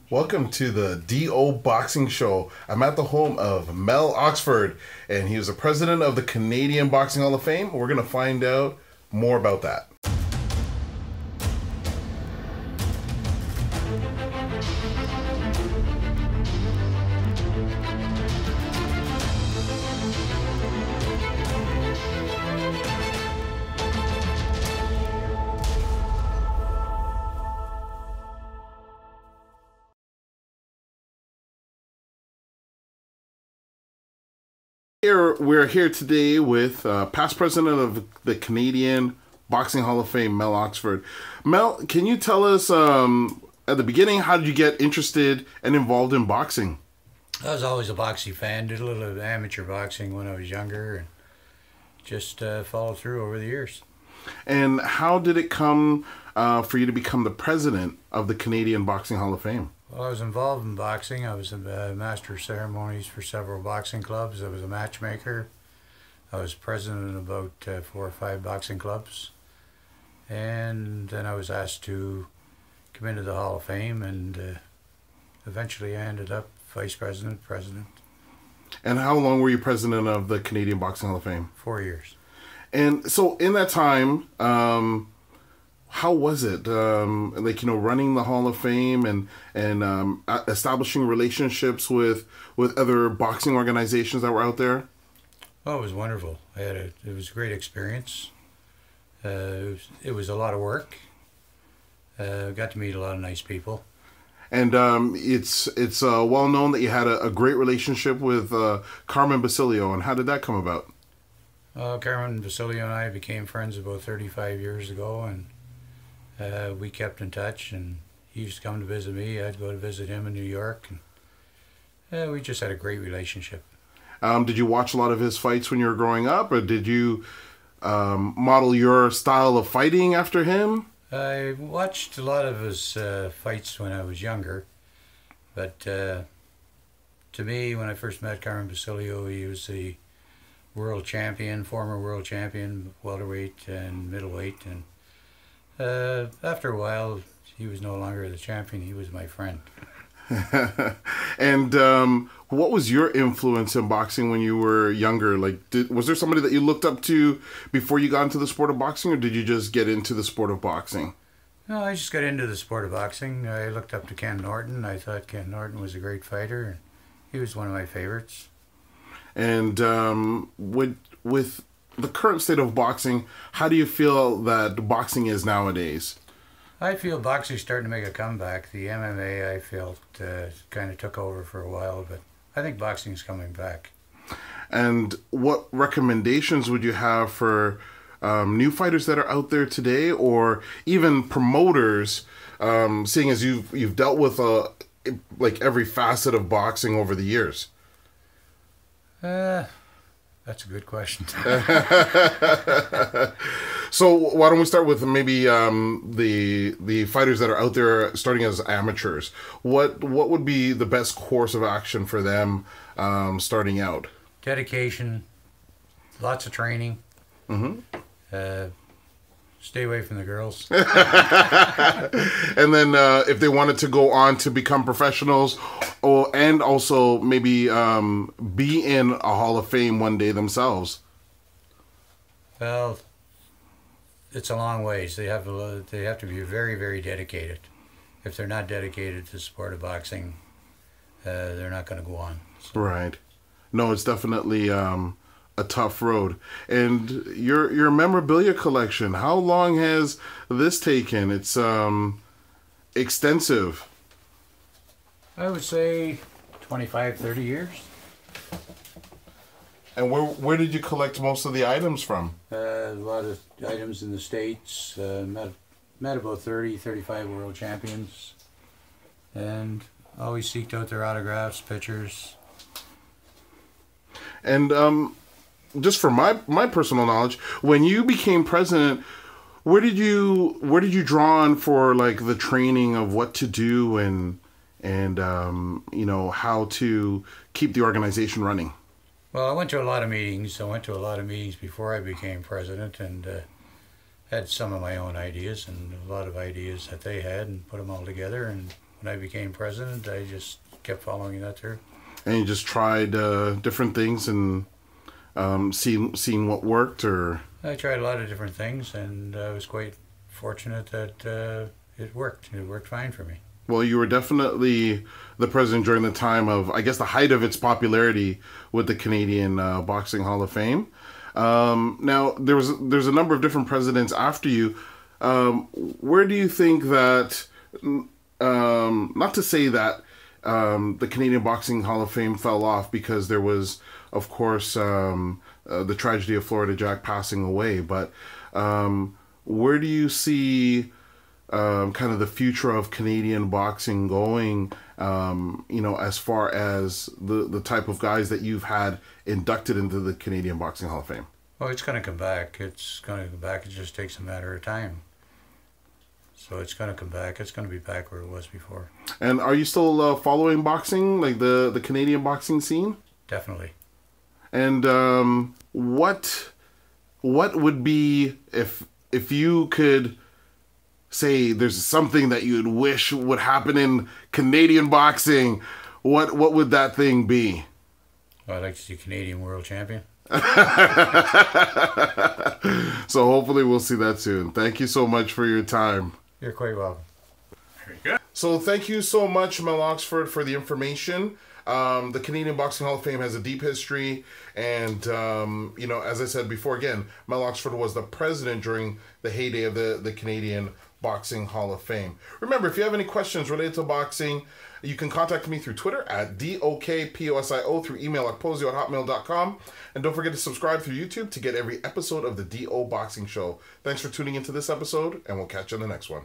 Welcome to the DO Boxing Show. I'm at the home of Mel Oxford, and he was the president of the Canadian Boxing Hall of Fame. We're going to find out more about that. We're here today with past president of the Canadian Boxing Hall of Fame, Mel Oxford. Mel, can you tell us at the beginning, how did you get interested and involved in boxing? I was always a boxing fan. Did a little amateur boxing when I was younger, and just followed through over the years. And how did it come for you to become the president of the Canadian Boxing Hall of Fame? Well, I was involved in boxing. I was a master of ceremonies for several boxing clubs. I was a matchmaker. I was president of about 4 or 5 boxing clubs. And then I was asked to come into the Hall of Fame, and eventually I ended up vice president, president. And how long were you president of the Canadian Boxing Hall of Fame? 4 years. And so in that time, how was it, running the Hall of Fame and establishing relationships with other boxing organizations that were out there? Oh, it was wonderful. It was a great experience. It was a lot of work. Got to meet a lot of nice people. And it's well known that you had a great relationship with Carmen Basilio. And how did that come about? Carmen Basilio and I became friends about 35 years ago, and we kept in touch, and he used to come to visit me. I'd go to visit him in New York, and we just had a great relationship. Did you watch a lot of his fights when you were growing up, or did you model your style of fighting after him? I watched a lot of his fights when I was younger, but to me, when I first met Carmen Basilio, he was the world champion, former world champion, welterweight and middleweight, and after a while, he was no longer the champion. He was my friend. And what was your influence in boxing when you were younger? Was there somebody that you looked up to before you got into the sport of boxing, or did you just get into the sport of boxing? No, I just got into the sport of boxing. I looked up to Ken Norton. I thought Ken Norton was a great fighter, and he was one of my favorites. And with the current state of boxing, how do you feel that boxing is nowadays? I feel boxing's starting to make a comeback. The MMA, I felt, kind of took over for a while, but I think boxing's coming back. And what recommendations would you have for new fighters that are out there today, or even promoters, seeing as you've dealt with every facet of boxing over the years? That's a good question. So why don't we start with maybe the fighters that are out there starting as amateurs? What would be the best course of action for them starting out? Dedication, lots of training. Mm-hmm. Stay away from the girls. And then if they wanted to go on to become professionals, and also maybe be in a Hall of Fame one day themselves. Well, it's a long ways. They have to be very, very dedicated. If they're not dedicated to the sport of boxing, they're not going to go on. So. Right. No, it's definitely a tough road. And your memorabilia collection, how long has this taken? It's extensive. I would say 25, 30 years. And where did you collect most of the items from? A lot of items in the States. Met about 30, 35 world champions. And always seeked out their autographs, pictures. And just for my personal knowledge, when you became president, where did you draw on for the training of what to do and how to keep the organization running? Well, I went to a lot of meetings. I went to a lot of meetings before I became president, and had some of my own ideas and a lot of ideas that they had, and put them all together and when I became president, I just kept following that through. And you just tried different things and seen what worked, or? I tried a lot of different things, and I was quite fortunate that it worked. It worked fine for me. Well, you were definitely the president during the time of, I guess, the height of its popularity with the Canadian Boxing Hall of Fame. Now, there's a number of different presidents after you. Where do you think that, not to say that the Canadian Boxing Hall of Fame fell off, because there was, of course, the tragedy of Florida Jack passing away, but where do you see kind of the future of Canadian boxing going, as far as the type of guys that you've had inducted into the Canadian Boxing Hall of Fame? Well, it's going to come back. It's going to come back. It just takes a matter of time. So it's going to come back. It's going to be back where it was before. And are you still following boxing, like the Canadian boxing scene? Definitely. And what would be, if you could say there's something that you'd wish would happen in Canadian boxing, what would that thing be? Well, I'd like to see Canadian world champion. So hopefully we'll see that soon. Thank you so much for your time. You're quite welcome. Very good. So thank you so much, Mel Oxford, for the information. The Canadian Boxing Hall of Fame has a deep history, and as I said before, again, Mel Oxford was the president during the heyday of the Canadian Boxing Hall of Fame. Remember, if you have any questions related to boxing, you can contact me through Twitter at DOKPOSIO, through email at posio@hotmail.com, and don't forget to subscribe through YouTube to get every episode of the DO Boxing Show. Thanks for tuning into this episode, and we'll catch you in the next one.